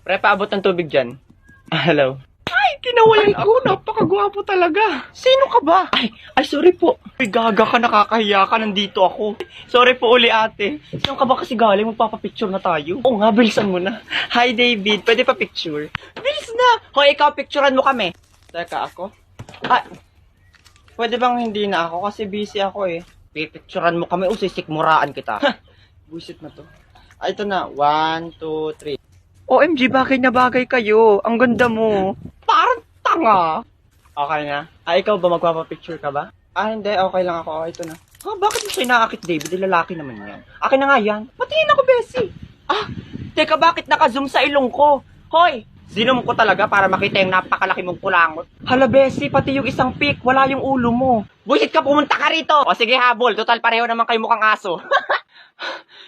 Pre, paabot ng tubig dyan. Hello. Ay, kinawalan ako. Napakagwapo talaga. Sino ka ba? Ay, sorry po. Ay, gaga ka, nakakahiya ka. Nandito ako. Sorry po uli, ate. Saan ka ba kasi galing? Magpapapicture na tayo. Oo nga, bilisan mo na. Hi, David. Pwede pa picture? Bilis na. Hoy, ikaw, picturean mo kami. Teka, ako? Pwede bang hindi na ako? Kasi busy ako eh. Pipicturean mo kami o sisikmuraan kita. Buisit na to. Ito na. 1, 2, 3. OMG, bagay na bagay kayo. Ang ganda mo. Parang tanga. Okay na. Ikaw ba? Magpapapicture ka ba? Hindi. Okay lang ako. Ito na. Bakit mo siya inaakit, David? Lalaki naman yan. Akin na nga yan. Matingin ako, Bessie. Teka, bakit naka-zoom sa ilong ko? Hoy! Zinom ko talaga para makita yung napakalaki mong kulangot. Hala, Bessie, pati yung isang pic, wala yung ulo mo. Buisit ka, pumunta ka rito! O sige, habol. Total, pareho naman kayo mukhang aso.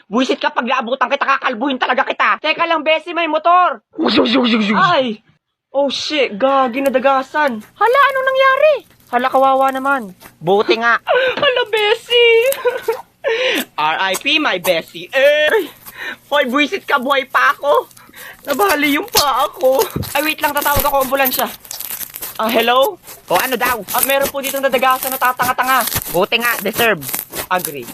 Buisit ka, pag naabutan kita, kakalbuhin talaga kita. Teka lang, Bessie, may motor. Ay! Oh shit, gagi nadagasan. Hala, anong nangyari? Hala, kawawa naman. Buti nga. Hala, Bessie. R.I.P. my Bessie. Hoy, buisit ka, buhay pa ako. Nabali yung paa ko. Ay, wait lang, tatawag ako ambulansya. Hello? O ano daw? Meron po ditong nadagasan na tatanga-tanga. Buti nga, deserve. Agree.